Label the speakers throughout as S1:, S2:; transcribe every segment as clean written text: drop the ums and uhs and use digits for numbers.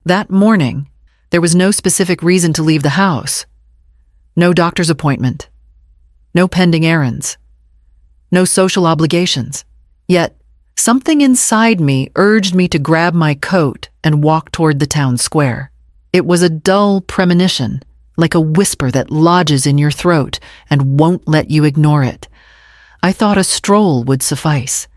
S1: That morning, there was no specific reason to leave the house. No doctor's appointment. No pending errands. No social obligations. Yet, something inside me urged me to grab my coat and walk toward the town square. It was a dull premonition, like a whisper that lodges in your throat and won't let you ignore it. I thought a stroll would suffice,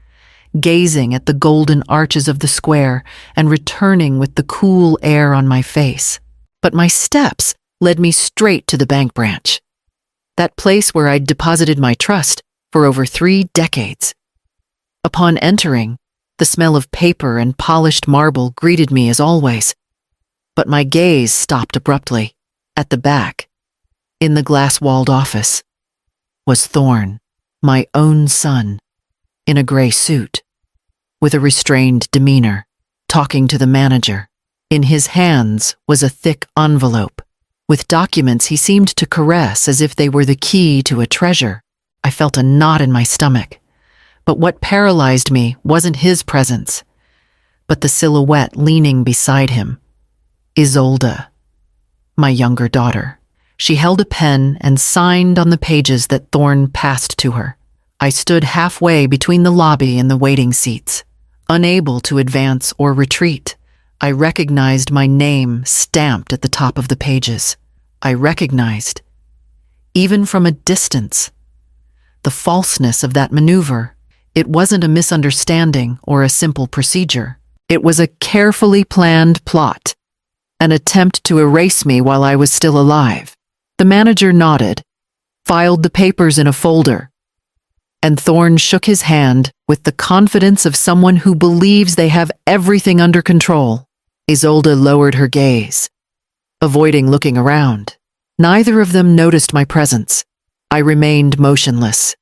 S1: gazing at the golden arches of the square and returning with the cool air on my face. But my steps led me straight to the bank branch, that place where I'd deposited my trust for over 3 decades. Upon entering, the smell of paper and polished marble greeted me as always, but my gaze stopped abruptly. At the back, in the glass-walled office, was Thorn, my own son, in a gray suit, with a restrained demeanor, talking to the manager. In his hands was a thick envelope, with documents he seemed to caress as if they were the key to a treasure. I felt a knot in my stomach, but what paralyzed me wasn't his presence, but the silhouette leaning beside him, Isolde, my younger daughter. She held a pen and signed on the pages that Thorn passed to her. I stood halfway between the lobby and the waiting seats, unable to advance or retreat. I recognized my name stamped at the top of the pages. I recognized, even from a distance, the falseness of that maneuver. It wasn't a misunderstanding or a simple procedure. It was a carefully planned plot, an attempt to erase me while I was still alive. The manager nodded, filed the papers in a folder, and Thorn shook his hand with the confidence of someone who believes they have everything under control. Isolde lowered her gaze, avoiding looking around. Neither of them noticed my presence. I remained motionless,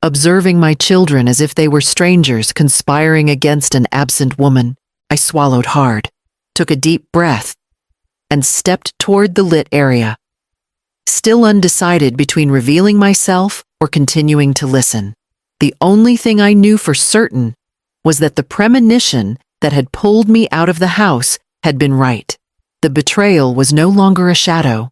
S1: observing my children as if they were strangers conspiring against an absent woman. I swallowed hard, took a deep breath, and stepped toward the lit area, still undecided between revealing myself or continuing to listen. The only thing I knew for certain was that the premonition that had pulled me out of the house had been right. The betrayal was no longer a shadow.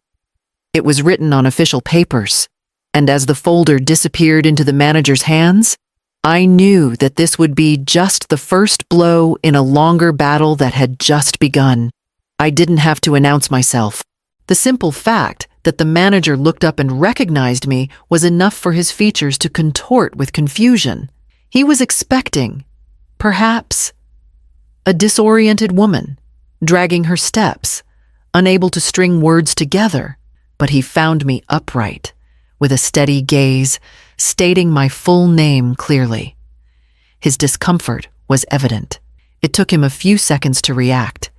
S1: It was written on official papers, and as the folder disappeared into the manager's hands, I knew that this would be just the first blow in a longer battle that had just begun. I didn't have to announce myself. The simple fact that the manager looked up and recognized me was enough for his features to contort with confusion. He was expecting, perhaps, a disoriented woman, dragging her steps, unable to string words together, but he found me upright, with a steady gaze, stating my full name clearly. His discomfort was evident. It took him a few seconds to react,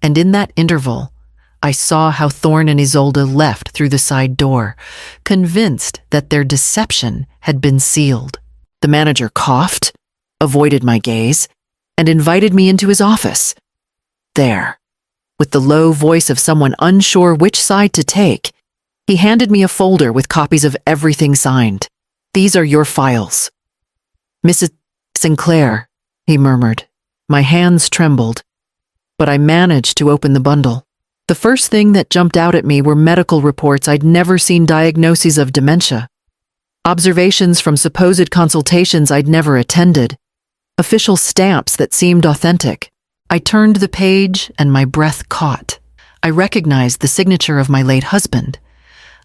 S1: and in that interval, I saw how Thorn and Isolde left through the side door, convinced that their deception had been sealed. The manager coughed, avoided my gaze, and invited me into his office. There, with the low voice of someone unsure which side to take, he handed me a folder with copies of everything signed. "These are your files." "Mrs. Sinclair," he murmured. My hands trembled, but I managed to open the bundle. The first thing that jumped out at me were medical reports I'd never seen, diagnoses of dementia, observations from supposed consultations I'd never attended, official stamps that seemed authentic. I turned the page and my breath caught. I recognized the signature of my late husband,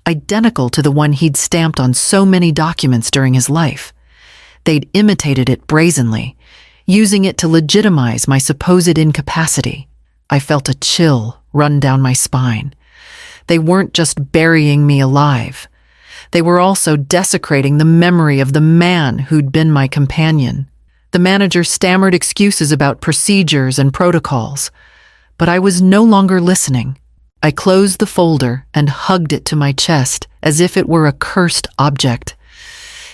S1: identical to the one he'd stamped on so many documents during his life. They'd imitated it brazenly, using it to legitimize my supposed incapacity. I felt a chill run down my spine. They weren't just burying me alive. They were also desecrating the memory of the man who'd been my companion. The manager stammered excuses about procedures and protocols, but I was no longer listening. I closed the folder and hugged it to my chest as if it were a cursed object.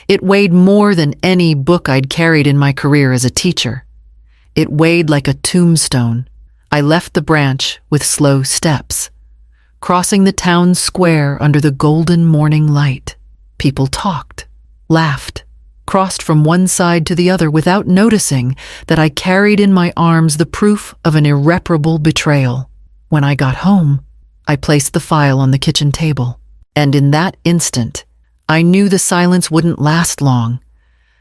S1: It weighed more than any book I'd carried in my career as a teacher. It weighed like a tombstone. I left the branch with slow steps, crossing the town square under the golden morning light. People talked, laughed, crossed from one side to the other without noticing that I carried in my arms the proof of an irreparable betrayal. When I got home, I placed the file on the kitchen table, and in that instant, I knew the silence wouldn't last long.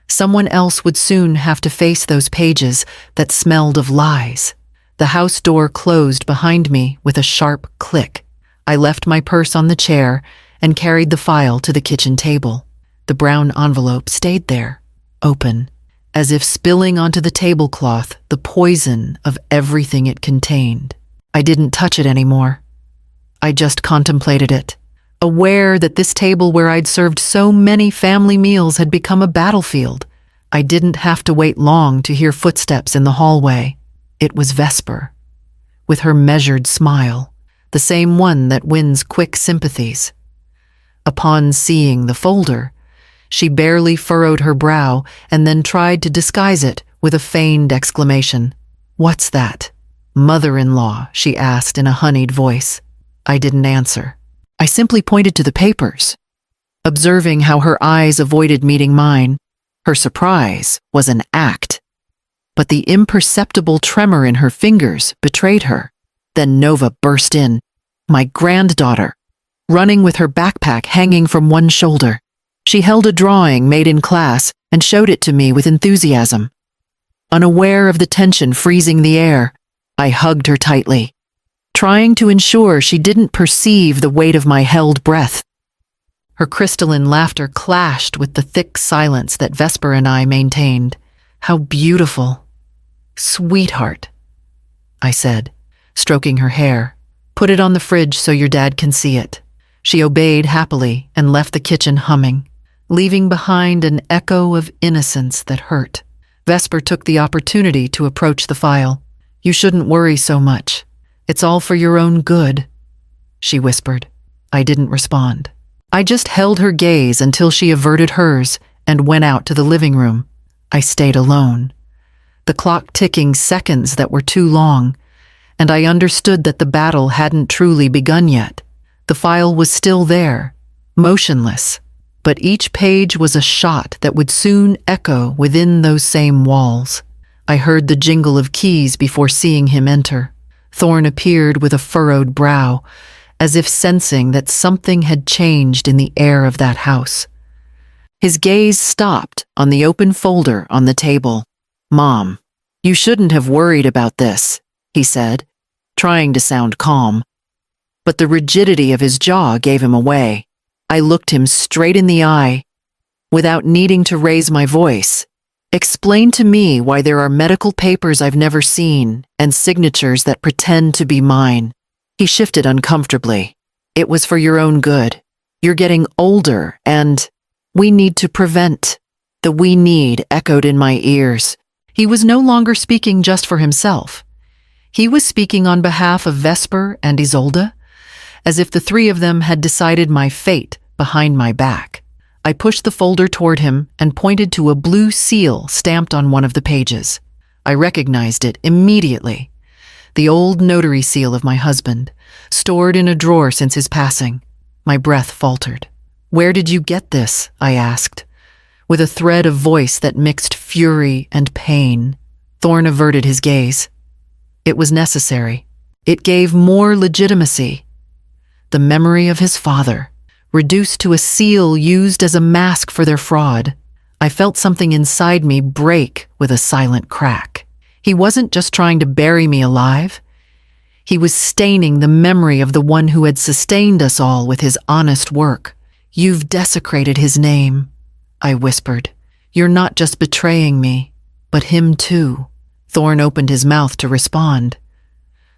S1: Someone else would soon have to face those pages that smelled of lies. The house door closed behind me with a sharp click. I left my purse on the chair and carried the file to the kitchen table. The brown envelope stayed there, open, as if spilling onto the tablecloth the poison of everything it contained. I didn't touch it anymore. I just contemplated it, aware that this table where I'd served so many family meals had become a battlefield. I didn't have to wait long to hear footsteps in the hallway. It was Vesper, with her measured smile, the same one that wins quick sympathies. Upon seeing the folder, she barely furrowed her brow and then tried to disguise it with a feigned exclamation. "What's that?" "Mother-in-law," she asked in a honeyed voice. I didn't answer. I simply pointed to the papers, observing how her eyes avoided meeting mine. Her surprise was an act, but the imperceptible tremor in her fingers betrayed her. Then Nova burst in, my granddaughter, running with her backpack hanging from one shoulder. She held a drawing made in class and showed it to me with enthusiasm. Unaware of the tension freezing the air, I hugged her tightly, trying to ensure she didn't perceive the weight of my held breath. Her crystalline laughter clashed with the thick silence that Vesper and I maintained. "How beautiful. Sweetheart," I said, stroking her hair. "Put it on the fridge so your dad can see it." She obeyed happily and left the kitchen humming, leaving behind an echo of innocence that hurt. Vesper took the opportunity to approach the file. "You shouldn't worry so much. It's all for your own good," she whispered. I didn't respond. I just held her gaze until she averted hers and went out to the living room. I stayed alone, the clock ticking seconds that were too long, and I understood that the battle hadn't truly begun yet. The file was still there, motionless, but each page was a shot that would soon echo within those same walls. I heard the jingle of keys before seeing him enter. Thorne appeared with a furrowed brow, as if sensing that something had changed in the air of that house. His gaze stopped on the open folder on the table. "Mom, you shouldn't have worried about this," he said, trying to sound calm. But the rigidity of his jaw gave him away. I looked him straight in the eye, without needing to raise my voice. "Explain to me why there are medical papers I've never seen and signatures that pretend to be mine." He shifted uncomfortably. "It was for your own good. You're getting older and we need to prevent." The "we need" echoed in my ears. He was no longer speaking just for himself. He was speaking on behalf of Vesper and Isolde, as if the three of them had decided my fate behind my back. I pushed the folder toward him and pointed to a blue seal stamped on one of the pages. I recognized it immediately. The old notary seal of my husband, stored in a drawer since his passing. My breath faltered. "Where did you get this?" I asked, with a thread of voice that mixed fury and pain. Thorne averted his gaze. It was necessary. It gave more legitimacy. The memory of his father, reduced to a seal used as a mask for their fraud. I felt something inside me break with a silent crack. He wasn't just trying to bury me alive. He was staining the memory of the one who had sustained us all with his honest work. "You've desecrated his name," I whispered. "You're not just betraying me, but him too." Thorne opened his mouth to respond,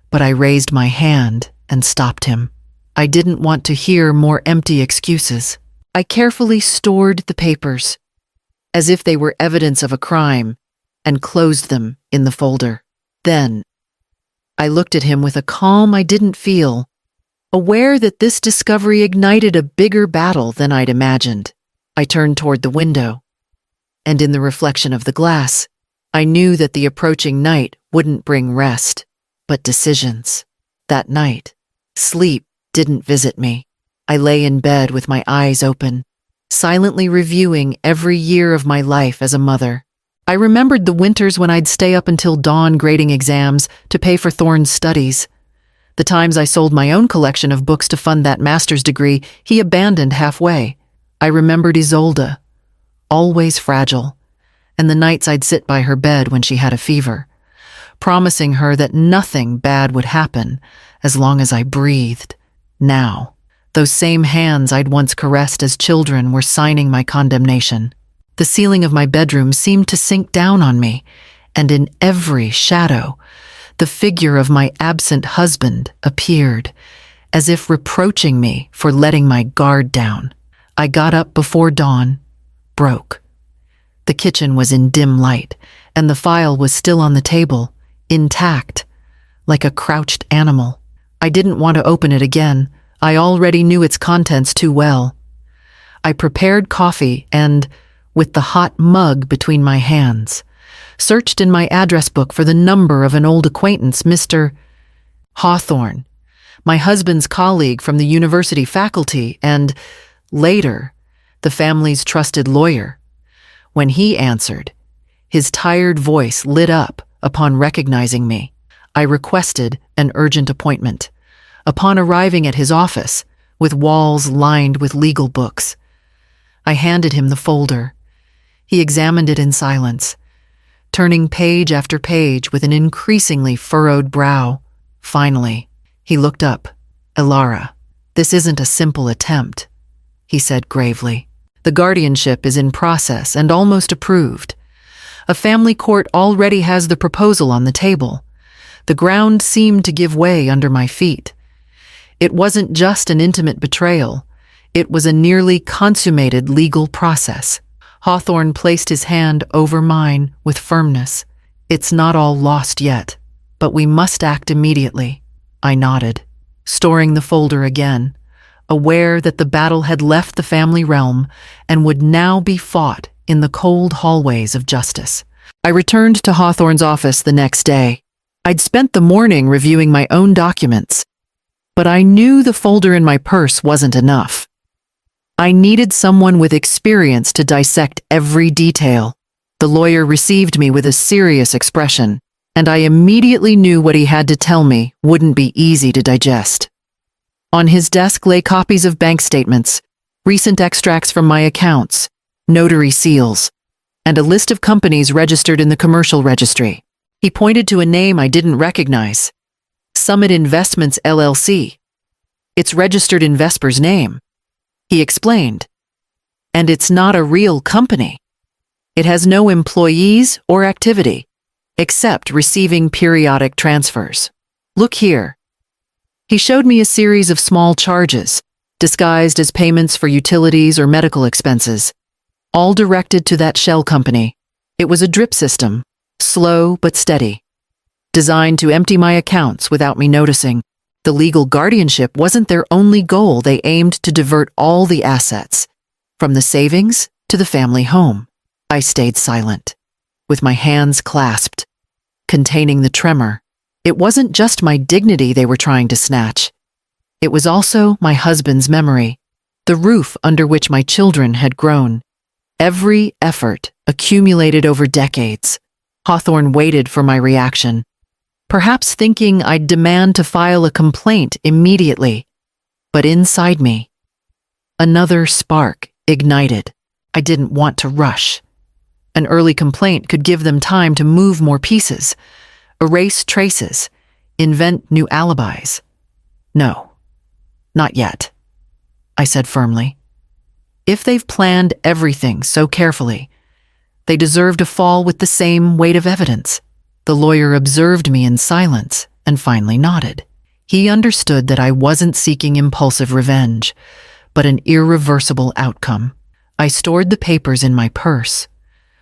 S1: but I raised my hand and stopped him. I didn't want to hear more empty excuses. I carefully stored the papers, as if they were evidence of a crime, and closed them in the folder. Then, I looked at him with a calm I didn't feel, aware that this discovery ignited a bigger battle than I'd imagined. I turned toward the window, and in the reflection of the glass, I knew that the approaching night wouldn't bring rest, but decisions. That night, sleep didn't visit me. I lay in bed with my eyes open, silently reviewing every year of my life as a mother. I remembered the winters when I'd stay up until dawn grading exams to pay for Thorne's studies, The times I sold my own collection of books to fund that master's degree, he abandoned halfway. I remembered Isolde, always fragile, and the nights I'd sit by her bed when she had a fever, promising her that nothing bad would happen as long as I breathed. Now, those same hands I'd once caressed as children were signing my condemnation. The ceiling of my bedroom seemed to sink down on me, and in every shadow, the figure of my absent husband appeared, as if reproaching me for letting my guard down. I got up before dawn, broke. The kitchen was in dim light, and the file was still on the table, intact, like a crouched animal. I didn't want to open it again. I already knew its contents too well. I prepared coffee and, with the hot mug between my hands, searched in my address book for the number of an old acquaintance, Mr. Hawthorne, my husband's colleague from the university faculty and, later, the family's trusted lawyer. When he answered, his tired voice lit up upon recognizing me. I requested an urgent appointment. Upon arriving at his office, with walls lined with legal books, I handed him the folder. He examined it in silence, turning page after page with an increasingly furrowed brow. Finally, he looked up. "Elara, this isn't a simple attempt," he said gravely. "The guardianship is in process and almost approved. A family court already has the proposal on the table. The ground seemed to give way under my feet. It wasn't just an intimate betrayal. It was a nearly consummated legal process." Hawthorne placed his hand over mine with firmness. "It's not all lost yet, but we must act immediately." I nodded, storing the folder again, aware that the battle had left the family realm and would now be fought in the cold hallways of justice. I returned to Hawthorne's office the next day. I'd spent the morning reviewing my own documents, but I knew the folder in my purse wasn't enough. I needed someone with experience to dissect every detail. The lawyer received me with a serious expression, and I immediately knew what he had to tell me wouldn't be easy to digest. On his desk lay copies of bank statements, recent extracts from my accounts, notary seals, and a list of companies registered in the commercial registry. He pointed to a name I didn't recognize, Summit Investments LLC. It's registered in Vesper's name, he explained. And it's not a real company. It has no employees or activity, except receiving periodic transfers. Look here. He showed me a series of small charges, disguised as payments for utilities or medical expenses, all directed to that shell company. It was a drip system, slow but steady, designed to empty my accounts without me noticing. The legal guardianship wasn't their only goal. They aimed to divert all the assets, from the savings to the family home. I stayed silent, with my hands clasped, containing the tremor. It wasn't just my dignity they were trying to snatch. It was also my husband's memory, the roof under which my children had grown. Every effort accumulated over decades. Hawthorne waited for my reaction, perhaps thinking I'd demand to file a complaint immediately. But inside me, another spark ignited. I didn't want to rush. An early complaint could give them time to move more pieces, erase traces, invent new alibis. No, not yet, I said firmly. If they've planned everything so carefully, they deserve to fall with the same weight of evidence. The lawyer observed me in silence and finally nodded. He understood that I wasn't seeking impulsive revenge, but an irreversible outcome. I stored the papers in my purse,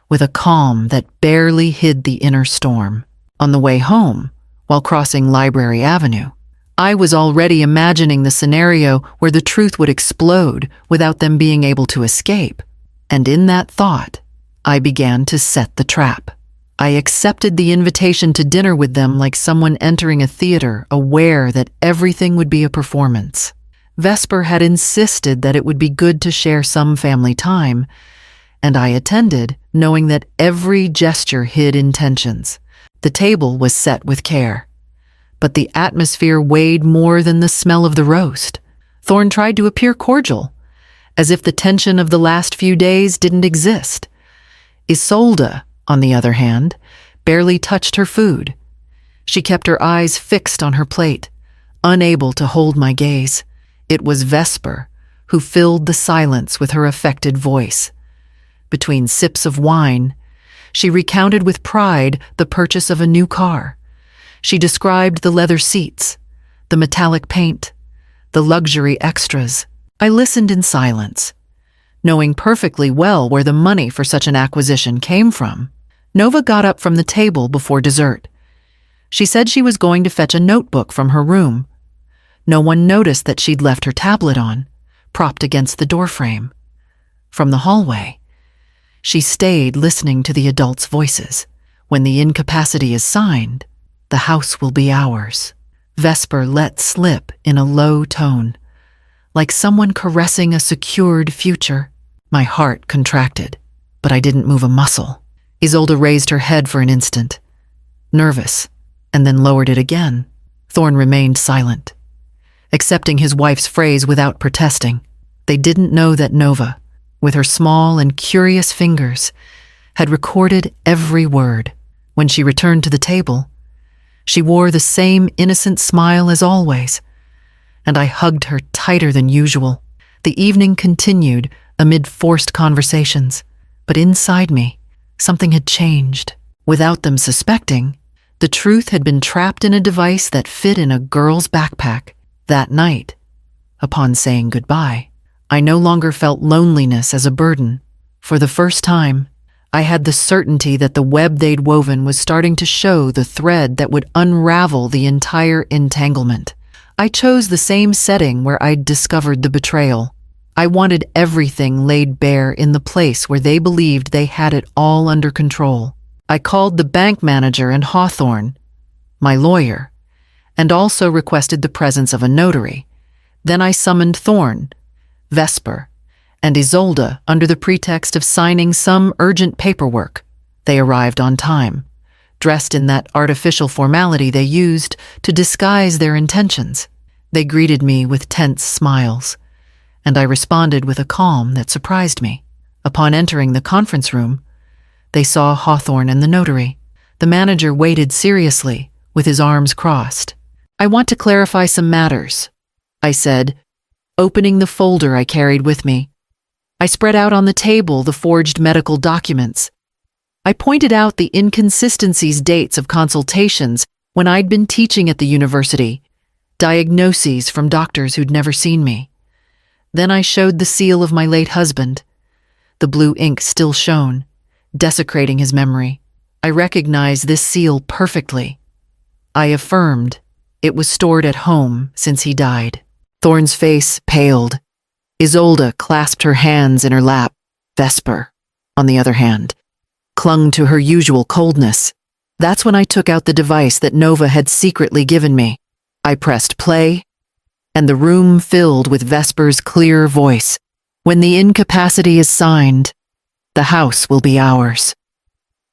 S1: with a calm that barely hid the inner storm. On the way home, while crossing Library Avenue, I was already imagining the scenario where the truth would explode without them being able to escape. And in that thought, I began to set the trap. I accepted the invitation to dinner with them like someone entering a theater, aware that everything would be a performance. Vesper had insisted that it would be good to share some family time, and I attended, knowing that every gesture hid intentions. The table was set with care. but the atmosphere weighed more than the smell of the roast. Thorne tried to appear cordial, as if the tension of the last few days didn't exist. Isolde, on the other hand, barely touched her food. She kept her eyes fixed on her plate, unable to hold my gaze. It was Vesper who filled the silence with her affected voice. Between sips of wine, she recounted with pride the purchase of a new car. She described the leather seats, the metallic paint, the luxury extras. I listened in silence, knowing perfectly well where the money for such an acquisition came from. Nova got up from the table before dessert. She said she was going to fetch a notebook from her room. No one noticed that she'd left her tablet on, propped against the doorframe. From the hallway, she stayed listening to the adults' voices. When the incapacity is signed, the house will be ours. Vesper let slip in a low tone, like someone caressing a secured future. My heart contracted, but I didn't move a muscle. Isolde raised her head for an instant, nervous, and then lowered it again. Thorne remained silent, accepting his wife's phrase without protesting. They didn't know that Nova, with her small and curious fingers, had recorded every word. When she returned to the table, she wore the same innocent smile as always, and I hugged her tighter than usual. The evening continued amid forced conversations, but inside me, something had changed. Without them suspecting, the truth had been trapped in a device that fit in a girl's backpack. That night, upon saying goodbye, I no longer felt loneliness as a burden. For the first time, I had the certainty that the web they'd woven was starting to show the thread that would unravel the entire entanglement. I chose the same setting where I'd discovered the betrayal. I wanted everything laid bare in the place where they believed they had it all under control. I called the bank manager and Hawthorne, my lawyer, and also requested the presence of a notary. Then I summoned Thorne, Vesper, and Isolde under the pretext of signing some urgent paperwork. They arrived on time, dressed in that artificial formality they used to disguise their intentions. They greeted me with tense smiles, and I responded with a calm that surprised me. Upon entering the conference room, they saw Hawthorne and the notary. The manager waited seriously, with his arms crossed. "I want to clarify some matters," I said, opening the folder I carried with me. I spread out on the table the forged medical documents. I pointed out the inconsistencies dates of consultations when I'd been teaching at the university, diagnoses from doctors who'd never seen me. Then I showed the seal of my late husband. The blue ink still shone, desecrating his memory. I recognized this seal perfectly. I affirmed it was stored at home since he died. Thorne's face paled. Isolde clasped her hands in her lap. Vesper, on the other hand, clung to her usual coldness. That's when I took out the device that Nova had secretly given me. I pressed play, and the room filled with Vesper's clear voice. "When the incapacity is signed, the house will be ours."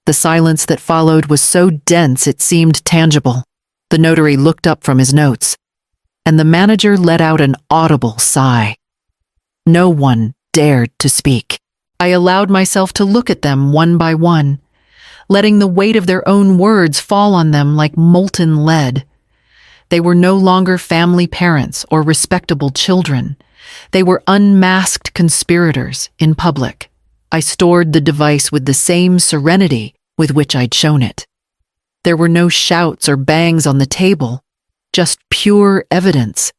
S1: The silence that followed was so dense it seemed tangible. The notary looked up from his notes, and the manager let out an audible sigh. No one dared to speak. I allowed myself to look at them one by one, letting the weight of their own words fall on them like molten lead. They were no longer family parents or respectable children. They were unmasked conspirators in public. I stored the device with the same serenity with which I'd shown it. There were no shouts or bangs on the table, just pure evidence,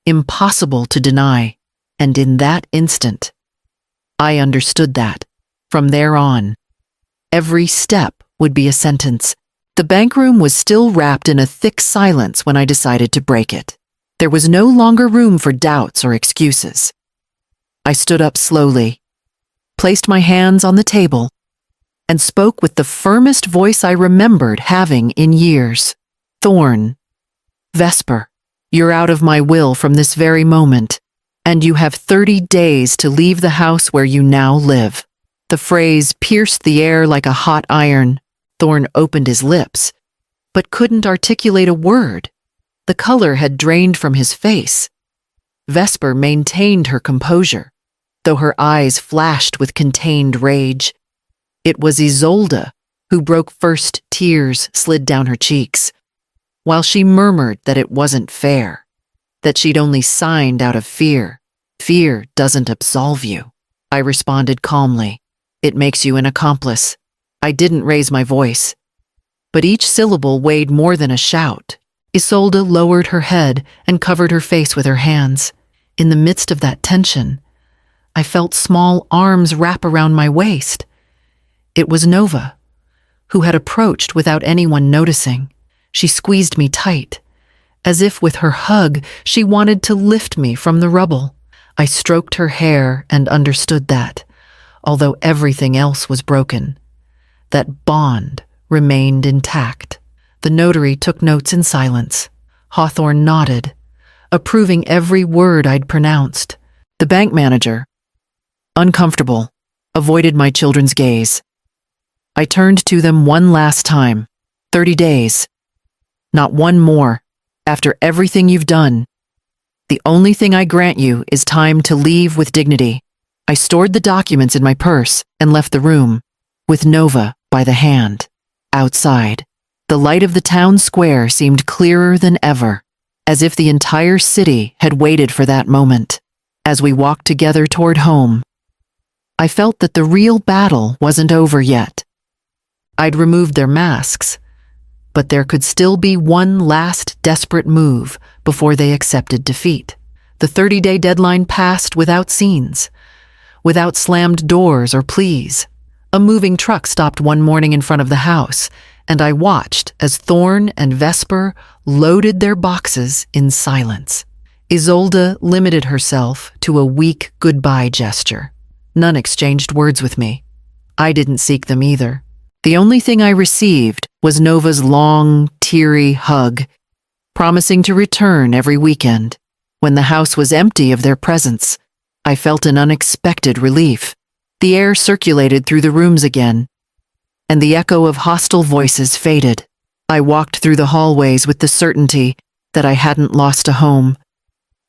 S1: impossible to deny. And in that instant, I understood that, from there on, every step would be a sentence. The bank room was still wrapped in a thick silence when I decided to break it. There was no longer room for doubts or excuses. I stood up slowly, placed my hands on the table, and spoke with the firmest voice I remembered having in years. "Thorne, Vesper, you're out of my will from this very moment, and you have 30 days to leave the house where you now live." The phrase pierced the air like a hot iron. Thorne opened his lips, but couldn't articulate a word. The color had drained from his face. Vesper maintained her composure, though her eyes flashed with contained rage. It was Isolde who broke first. Tears slid down her cheeks, while she murmured that it wasn't fair, that she'd only signed out of fear. Fear doesn't absolve you. I responded calmly. It makes you an accomplice. I didn't raise my voice, but each syllable weighed more than a shout. Isolde lowered her head and covered her face with her hands. In the midst of that tension, I felt small arms wrap around my waist. It was Nova, who had approached without anyone noticing. She squeezed me tight, as if with her hug she wanted to lift me from the rubble. I stroked her hair and understood that, although everything else was broken, that bond remained intact. The notary took notes in silence. Hawthorne nodded, approving every word I'd pronounced. The bank manager, uncomfortable, avoided my children's gaze. I turned to them one last time. 30 days. Not one more. After everything you've done, the only thing I grant you is time to leave with dignity. I stored the documents in my purse and left the room, with Nova by the hand. Outside, the light of the town square seemed clearer than ever, as if the entire city had waited for that moment. As we walked together toward home, I felt that the real battle wasn't over yet. I'd removed their masks, but there could still be one last desperate move before they accepted defeat. The 30-day deadline passed without scenes, without slammed doors or pleas. A moving truck stopped one morning in front of the house, and I watched as Thorne and Vesper loaded their boxes in silence. Isolde limited herself to a weak goodbye gesture. None exchanged words with me. I didn't seek them either. The only thing I received was Nova's long, teary hug, promising to return every weekend. When the house was empty of their presence, I felt an unexpected relief. The air circulated through the rooms again, and the echo of hostile voices faded. I walked through the hallways with the certainty that I hadn't lost a home,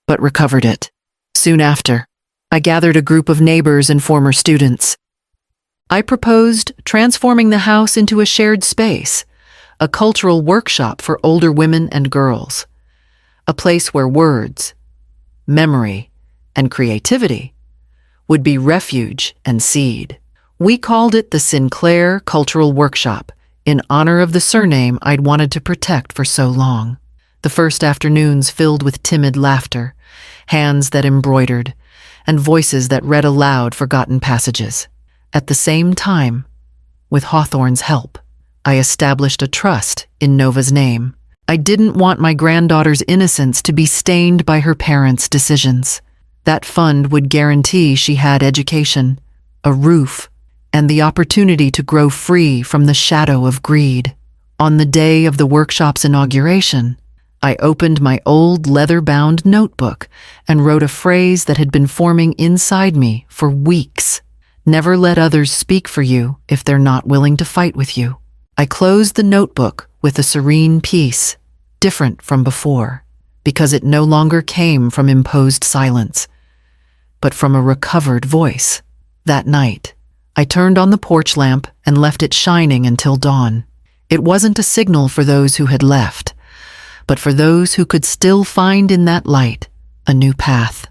S1: but recovered it. Soon after, I gathered a group of neighbors and former students. I proposed transforming the house into a shared space, a cultural workshop for older women and girls, a place where words, memory, and creativity would be refuge and seed. We called it the Sinclair Cultural Workshop, in honor of the surname I'd wanted to protect for so long. The first afternoons filled with timid laughter, hands that embroidered, and voices that read aloud forgotten passages. At the same time, with Hawthorne's help, I established a trust in Nova's name. I didn't want my granddaughter's innocence to be stained by her parents' decisions. That fund would guarantee she had education, a roof, and the opportunity to grow free from the shadow of greed. On the day of the workshop's inauguration, I opened my old leather-bound notebook and wrote a phrase that had been forming inside me for weeks. Never let others speak for you if they're not willing to fight with you. I closed the notebook with a serene peace, different from before, because it no longer came from imposed silence, but from a recovered voice. That night, I turned on the porch lamp and left it shining until dawn. It wasn't a signal for those who had left, but for those who could still find in that light a new path.